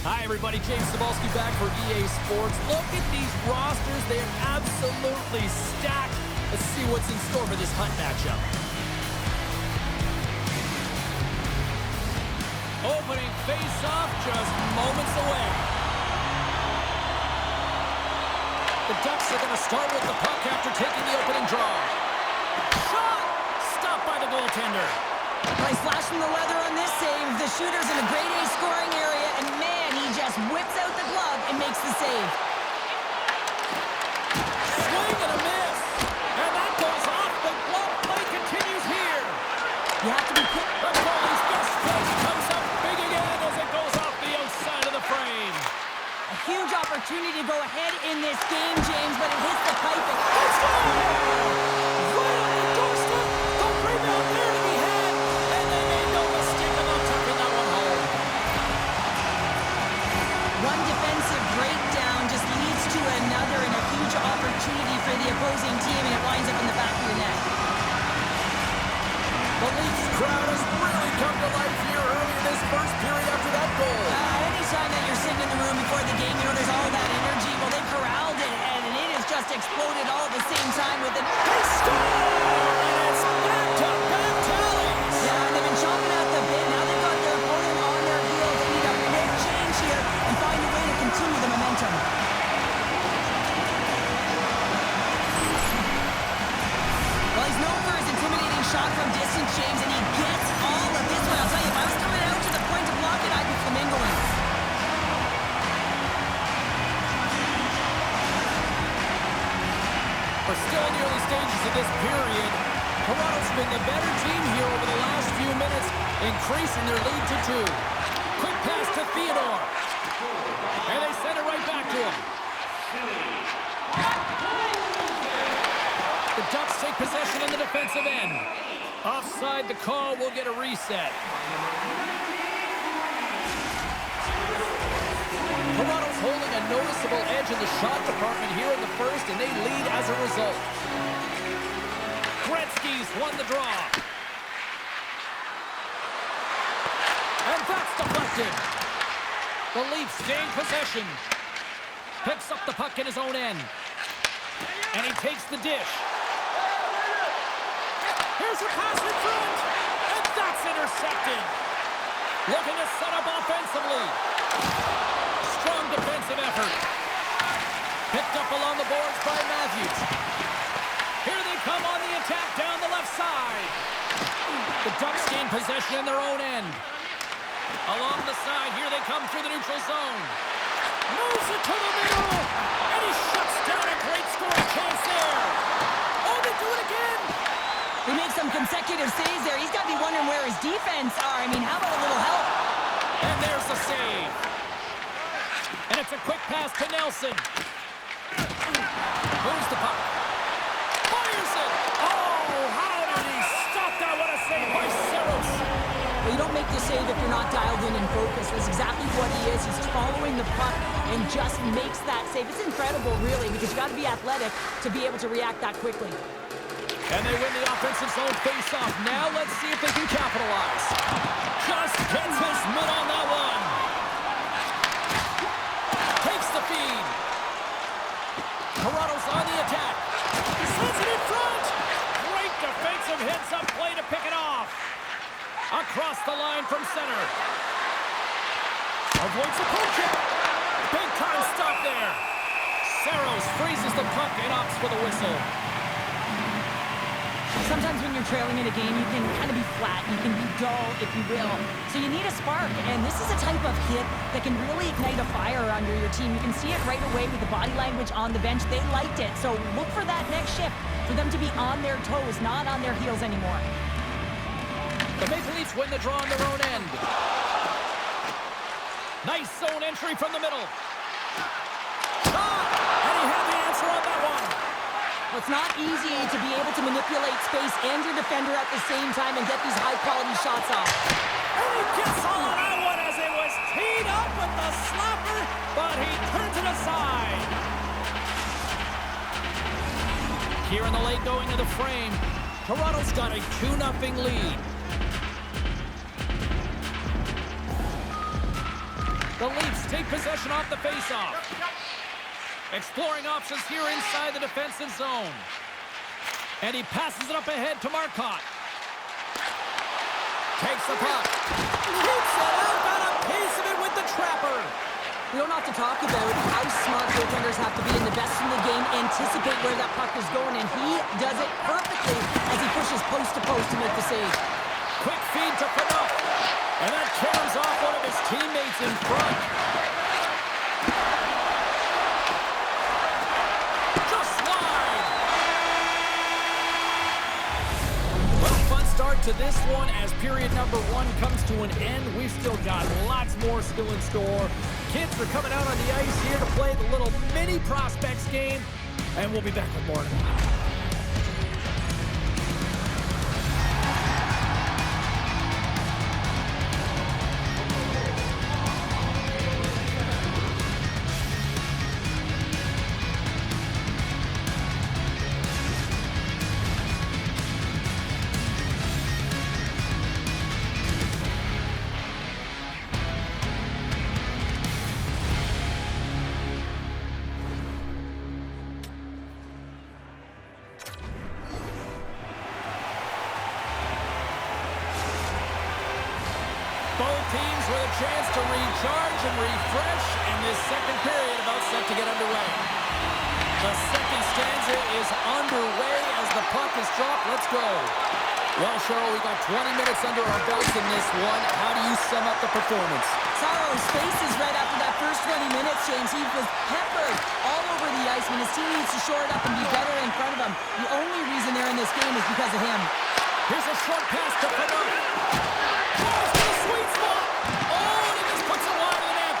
Hi, everybody. James Cebulski back for EA Sports. Look at these rosters. They are absolutely stacked. Let's see what's in store for this hunt matchup. Opening face-off just moments away. The Ducks are going to start with the puck after taking the opening draw. Shot! Stopped by the goaltender. Nice flash from the leather on this save. The shooter's in a grade A scoring area, and man, he just whips out the glove and makes the save. Swing and a miss. And that goes off. The glove play continues here. You have to be quick. The goalie's best play comes up big again as it goes off the outside of the frame. A huge opportunity to go ahead in this game, James, but it hits the pipe. Let's go! Right on the doorstep. The rebound there to be had. And they made no mistake about tucking that one home. One defensive breakdown just leads to another and a huge opportunity for the opposing team, and it winds up in the back of your net. The Leafs crowd has really come to life here early in this first period after that goal. Anytime that you're sitting in the room before the game, you know there's all that energy. Well, they corralled it, and it has just exploded all at the same time with it. They score! And it's back-to-back tallies. Yeah, and they've been chopping out the bit. Now they've got their opponent on their heels. They need a quick change here and find a way to continue the momentum. Well, he's known for his intimidating shot from distance, James, and he gets all of this one. I'll tell you, if I was coming out to the point to block it, I'd be flamingoing. We're still in the early stages of this period. Toronto's been the better team here over the last few minutes, increasing their lead to 2. Quick pass to Theodore. And they send it right back to him. The Ducks take possession in the defensive end. Offside the call, will get a reset. Toronto's holding a noticeable edge in the shot department here in the first, and they lead as a result. Gretzky's won the draw. And that's deflected. The Leafs gain possession. Picks up the puck in his own end. And he takes the dish. Here's a pass in front. And that's intercepted. Looking to set up offensively. Strong defensive effort. Picked up along the boards by Matthews. Here they come on the attack down the left side. The Ducks gain possession in their own end. Along the side, here they come through the neutral zone. Moves it to the middle. And he shuts down a great scoring chance there. Oh, they do it again. He makes some consecutive saves there. He's got to be wondering where his defense are. I mean, how about a little help? And there's the save. And it's a quick pass to Nelson. Moves the puck. Fires it. Oh, how did he stop that? What a save by Saros. Well, you don't make the save if you're not dialed in and focused. That's exactly what he is. He's following the puck and just makes that save. It's incredible, really, because you got to be athletic to be able to react that quickly. And they win the offensive zone face-off. Now let's see if they can capitalize. Just gets his mitt on that one. Takes the feed. Toronto's on the attack. Sends it in front. Great defensive heads-up play to pick it off. Across the line from center. Avoids the poke check. Big-time stop there. Saros freezes the puck and opts for the whistle. Sometimes when you're trailing in a game, you can kind of be flat. You can be dull, if you will. So you need a spark, and this is a type of hit that can really ignite a fire under your team. You can see it right away with the body language on the bench. They liked it, so look for that next shift, for them to be on their toes, not on their heels anymore. The Maple Leafs win the draw on their own end. Nice zone entry from the middle. Shot! And he had the answer on that one. Well, it's not easy to be able to manipulate space and your defender at the same time and get these high-quality shots off. And he gets on that one as it was teed up with the slapper, but he turns it aside. Here in the late going of the frame, Toronto's got a 2-0 lead. The Leafs take possession off the faceoff. Exploring options here inside the defensive zone. And he passes it up ahead to Marcotte. Takes the puck. Keeps it out. Got a piece of it with the trapper. We don't have to talk about how smart goaltenders have to be in the best in the game, anticipate where that puck is going, and he does it perfectly as he pushes post to post to make the save. Quick feed to Phaneuf. And that carries off one of his teammates in front. Just wide. Well, fun start to this one as period number 1 comes to an end. We've still got lots more still in store. Kids are coming out on the ice here to play the little mini prospects game, and we'll be back with more. Both teams with a chance to recharge and refresh, and this second period about set to get underway. The second stanza is underway as the puck is dropped. Let's go. Well, Cheryl, we got 20 minutes under our belts in this one. How do you sum up the performance? Sorrow's faces right after that first 20 minutes, James. He was peppered all over the ice when his team needs to shore it up and be better in front of him. The only reason they're in this game is because of him. Here's a short pass to Phaneuf. Sweet spot. Oh, and he just puts it wide of the net.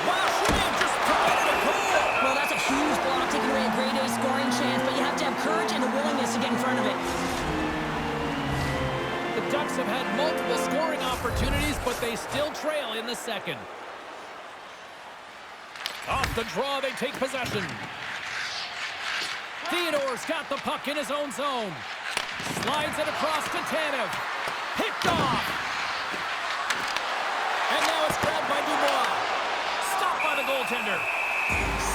Wow, she may have just provided a goal. Well, that's a huge block, taking away a grade A scoring chance, but you have to have courage and a willingness to get in front of it. The Ducks have had multiple scoring opportunities, but they still trail in the second. Off the draw, they take possession. Theodore's got the puck in his own zone. Slides it across to Tanev. Picked off. And now it's grabbed by Dubois. Stopped by the goaltender.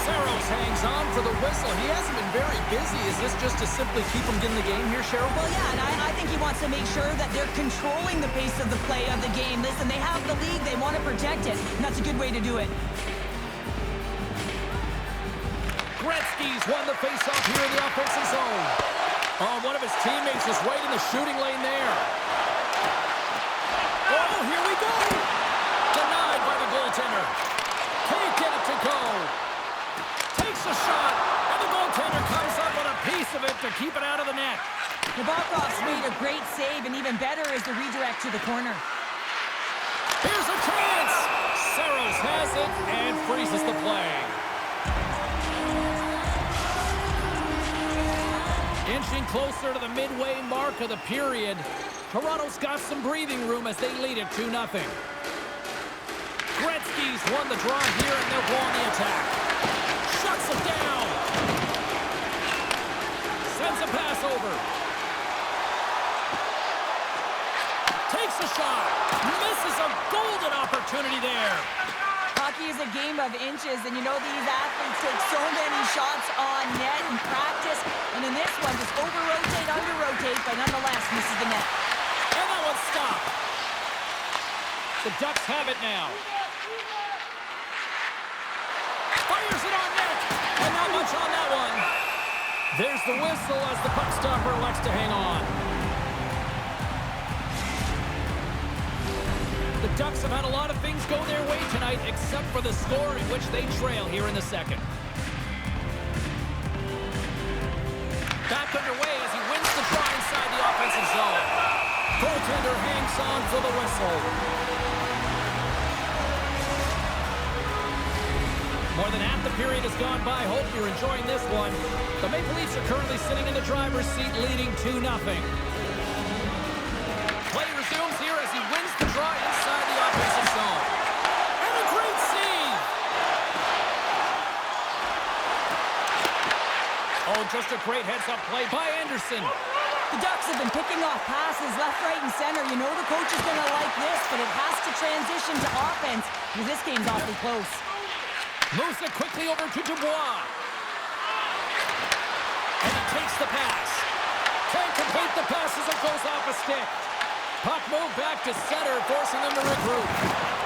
Saros hangs on for the whistle. He hasn't been very busy. Is this just to simply keep him in the game here, Cheryl? Well, yeah, and I think he wants to make sure that they're controlling the pace of the play of the game. Listen, they have the lead. They want to protect it, and that's a good way to do it. Gretzky's won the faceoff here in the offensive zone. Oh, one of his teammates is right in the shooting lane there. Oh, here we go. Denied by the goaltender. Can't get it to go. Takes a shot, and the goaltender comes up with a piece of it to keep it out of the net. Nabokov's made a great save, and even better is the redirect to the corner. Here's a chance. Saros has it and freezes the play. Inching closer to the midway mark of the period. Toronto's got some breathing room as they lead it 2-0. Gretzky's won the draw here, and they'll go on the attack. Shuts it down. Sends a pass over. Takes a shot. Misses a golden opportunity there. Hockey is a game of inches, and you know these athletes take so many shots on net in practice, and in this one, just over-rotate, under-rotate, but nonetheless misses the net. And that one's stopped. The Ducks have it now. Fires it on net, and not much on that one. There's the whistle as the puck stopper elects to hang on. The Ducks have had a lot of things go their way tonight, except for the score in which they trail here in the second. Back underway as he wins the draw inside the offensive zone. Goaltender hangs on for the whistle. More than half the period has gone by. Hope you're enjoying this one. The Maple Leafs are currently sitting in the driver's seat, leading 2-0. Play resumes here as he wins the draw inside the offensive zone. And a great save! Oh, just a great heads-up play by Anderson. The Ducks have been picking off passes left, right, and center. You know the coach is going to like this. but it has to transition to offense because this game's awfully close. Moves it quickly over to Dubois. And he takes the pass. Can't complete the pass as it goes off a stick. Puck moved back to center, forcing them to regroup.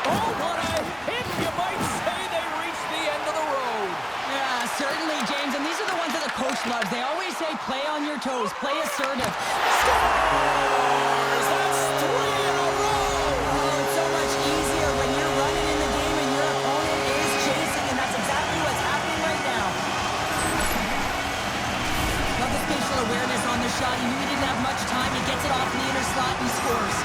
Oh, what a hit! You might say they reached the end of the road. Yeah, certainly, James. And these are the ones that the coach loves. They always say, play on your toes, play assertive. Scores! That's 3 in a row! Oh, it's so much easier when you're running in the game and your opponent is chasing, and that's exactly what's happening right now. Love the spatial awareness on the shot. He knew he didn't have much time. He gets it off in the inner slot and scores.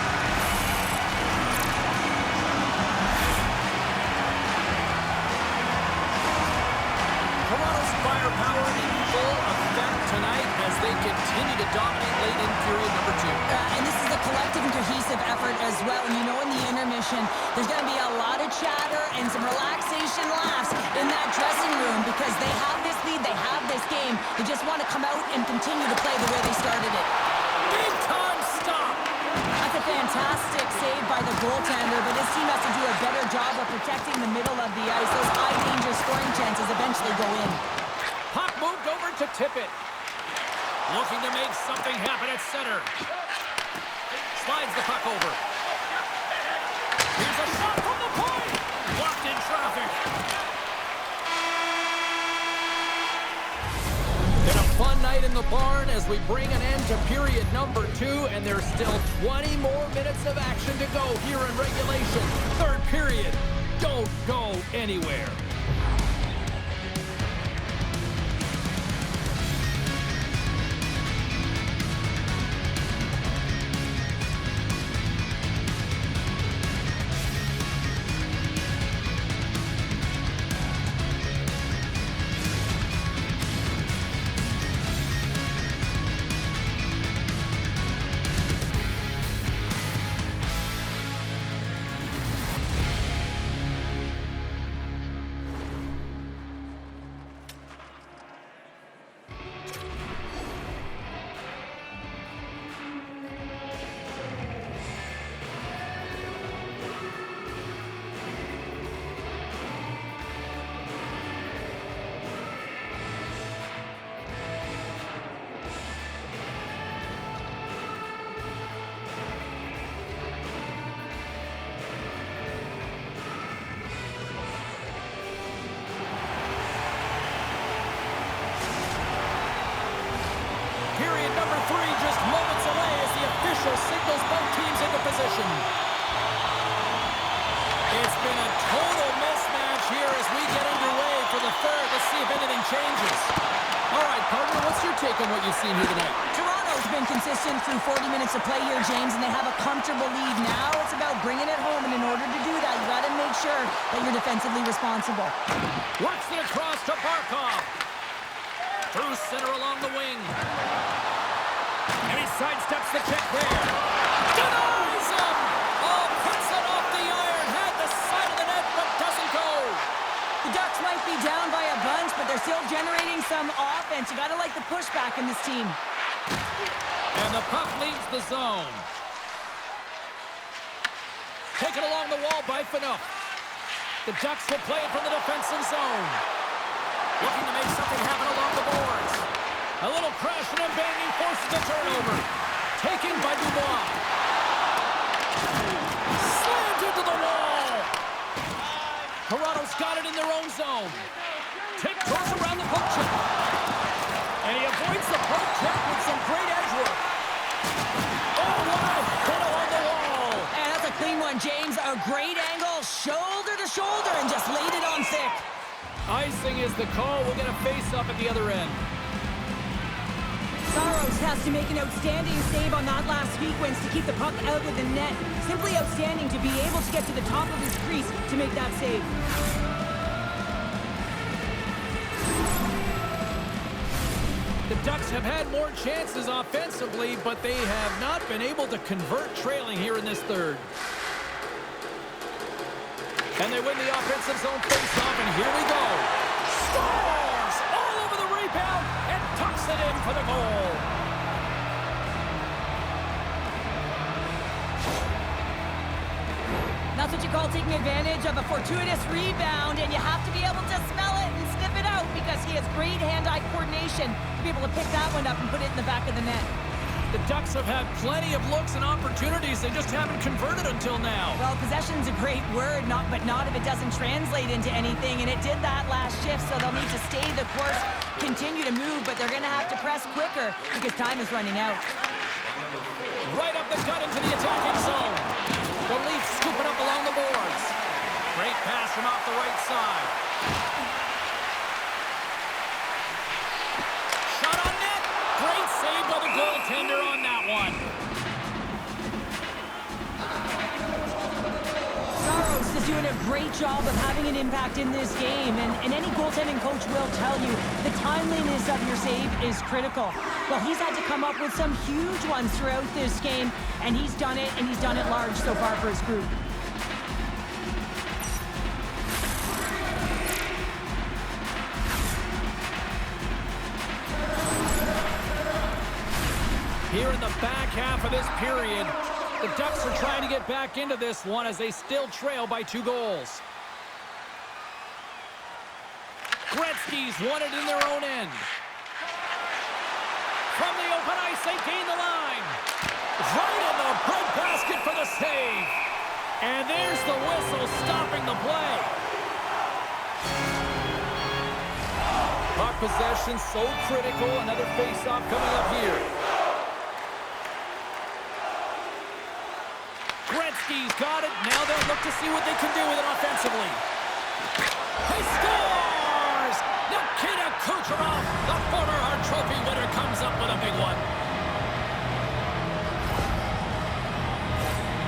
Toronto's firepower in full effect tonight as they continue to dominate late in period number 2. And this is a collective and cohesive effort as well. And you know in the intermission, there's going to be a lot of chatter and some relaxation laughs in that dressing room because they have this lead, they have this game. They just want to come out and continue to play the way they started it. Big time stop! That's a fantastic save by the goaltender, but this team has to do a better job of protecting the middle of the ice. Those high-danger scoring chances eventually go in. Puck moved over to Tippett. Looking to make something happen at center. Slides the puck over. Here's a shot from the point! Blocked in traffic. Been a fun night in the barn as we bring an end to period number 2, and there's still 20 more minutes of action to go here in regulation. Third period. Don't go anywhere. Period number 3 just moments away as the official signals both teams into position. It's been a total mismatch here as we get underway for the third. Let's see if anything changes. All right, partner, what's your take on what you've seen here tonight? Toronto's been consistent through 40 minutes of play here, James, and they have a comfortable lead. Now it's about bringing it home, and in order to do that, you got to make sure that you're defensively responsible. Works it across to Barkov. Through center along the wing. And he sidesteps the check there. Denies him! Oh, puts it off the iron. Had the side of the net, but doesn't go. The Ducks might be down by a bunch, but they're still generating some offense. You got to like the pushback in this team. And the puck leaves the zone. Taken along the wall by Fanuc. The Ducks will play it from the defensive zone. Looking to make something happen along the boards. A little crashing and banging forces the turnover. Taken by Dubois. Slammed into the wall. Toronto's got it in their own zone. Tiptoes around the poke check. And he avoids the poke check with some great edge work. Oh, what a hit along the wall. And that's a clean one, James. A great angle, shoulder to shoulder, and just laid it on thick. Icing is the call. We'll get a face-up at the other end. Saros has to make an outstanding save on that last sequence to keep the puck out of the net. Simply outstanding to be able to get to the top of his crease to make that save. The Ducks have had more chances offensively, but they have not been able to convert trailing here in this third. And they win the offensive zone face-off, and here we go. Scores! All over the rebound, and tucks it in for the goal. That's what you call taking advantage of a fortuitous rebound, and you have to be able to smell it and sniff it out because he has great hand-eye coordination to be able to pick that one up and put it in the back of the net. The Ducks have had plenty of looks and opportunities. They just haven't converted until now. Well, possession's a great word, but not if it doesn't translate into anything, and it did that last shift, so they'll need to stay the course, continue to move, but they're going to have to press quicker because time is running out. Right up the gut into the attacking zone. The Leafs scoop it up along the boards. Great pass from off the right side. Shot on net. Great save by the goaltender on that one. Saros is doing a great job of having an impact in this game, and any goaltending coach will tell you the timeliness of your save is critical. Well, he's had to come up with some huge ones throughout this game, and he's done it, and he's done it large so far for his group. Here in the back half of this period, the Ducks are trying to get back into this one as they still trail by 2 goals. Gretzky's won it in their own end. From the open ice, they gain the line. Right in the bread basket for the save. And there's the whistle stopping the play. Puck possession so critical. Another face-off coming up here. Gretzky's got it. Now they'll look to see what they can do with it offensively. He scores! Nikita Kucherov, the former Hart Trophy winner, comes up with a big one.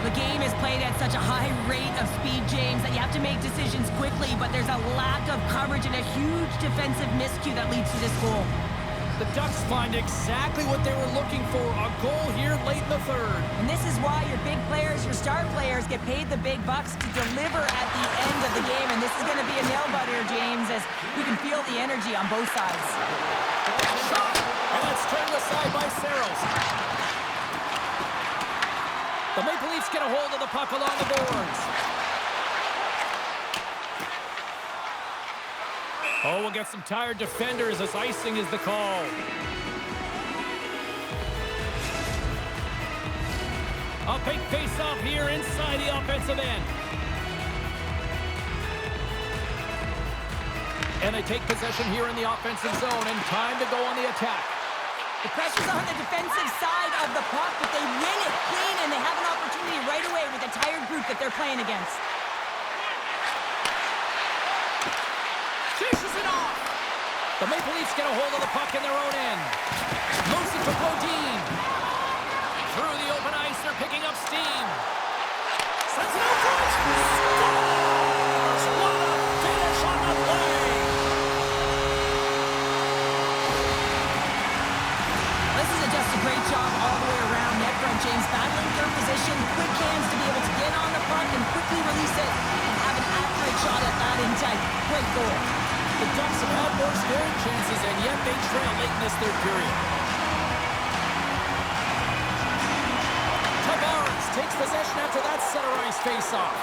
The game is played at such a high rate of speed, James, that you have to make decisions quickly, but there's a lack of coverage and a huge defensive miscue that leads to this goal. The Ducks find exactly what they were looking for, a goal here late in the third. And this is why your big players, your star players, get paid the big bucks to deliver at the end of the game. And this is going to be a nail-biter, James, as you can feel the energy on both sides. Shot! And that's turned aside by Saros. The Maple Leafs get a hold of the puck along the boards. Oh, we'll get some tired defenders as icing is the call. A big face-off here inside the offensive end. And they take possession here in the offensive zone, and time to go on the attack. The pressure's on the defensive side of the puck, but they win it clean, and they have an opportunity right away with a tired group that they're playing against. Dishes it off. The Maple Leafs get a hold of the puck in their own end. Moves it to Bodine. Through the open ice, they're picking up steam. Sends it out front. Scores! What a finish on the play. This is just a great job all the way around net front, James. Battling third position, quick hands to be able to get on the puck and quickly release it and have an accurate shot at that intent. Great goal. The Ducks have had more scoring chances, and yet they trail late in this third period. Tavares takes possession after that center ice face-off.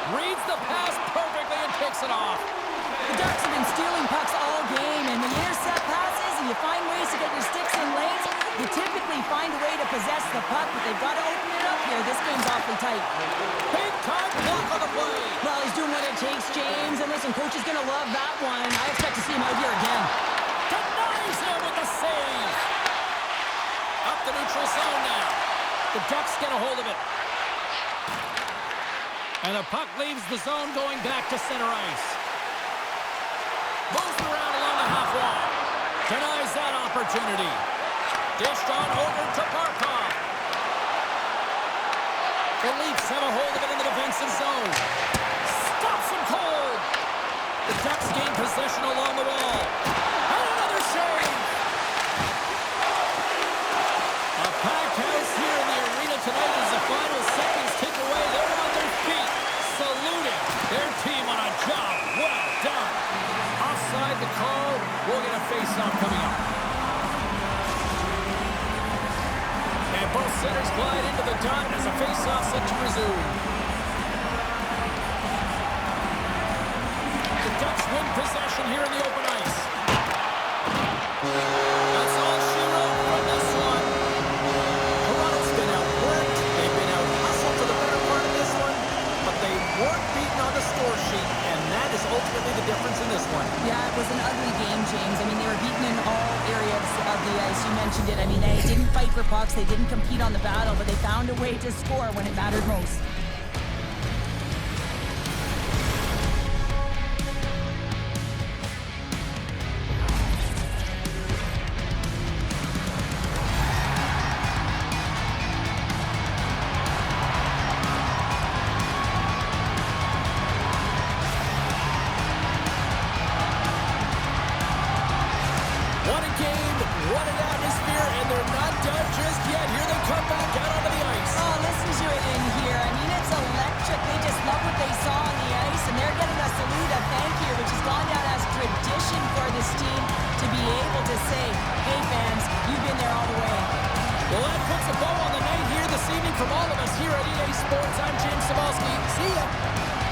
Reads the pass perfectly and picks it off. The Ducks have been stealing pucks all game, and when you intercept passes and you find ways to get your sticks in lanes, you typically find a way to possess the puck, but they've got to open it up here. This game's awfully tight. Big time block on the play. Well, he's doing what it takes, James, and listen, coach is going to love that one. I expect to see him out here again. Denies him with the save. Up the neutral zone now. The Ducks get a hold of it. And the puck leaves the zone going back to center ice. Moves around along the half wall. Denies that opportunity. Dished on over to Barkov. The Leafs have a hold of it in the defensive zone. Stops him cold. The Ducks gain possession along the wall. And another save. A packed house here in the arena tonight as the final seconds tick away. They're on their feet, saluting their team on a job well done. Offside the call. We'll get a face-off coming up. And both centers glide into the dot as a face-off set to resume. you mentioned it. I mean, they didn't fight for pucks, they didn't compete on the battle, but they found a way to score when it mattered most. What a game, what an atmosphere, and they're not done just yet. Here they come back out onto the ice. Oh, listen to it in here. I mean, it's electric. They just love what they saw on the ice, and they're getting a salute, a thank you, which has gone down as tradition for this team to be able to say, hey, fans, you've been there all the way. Well, that puts a bow on the night here this evening from all of us here at EA Sports. I'm James Cebulski. See ya.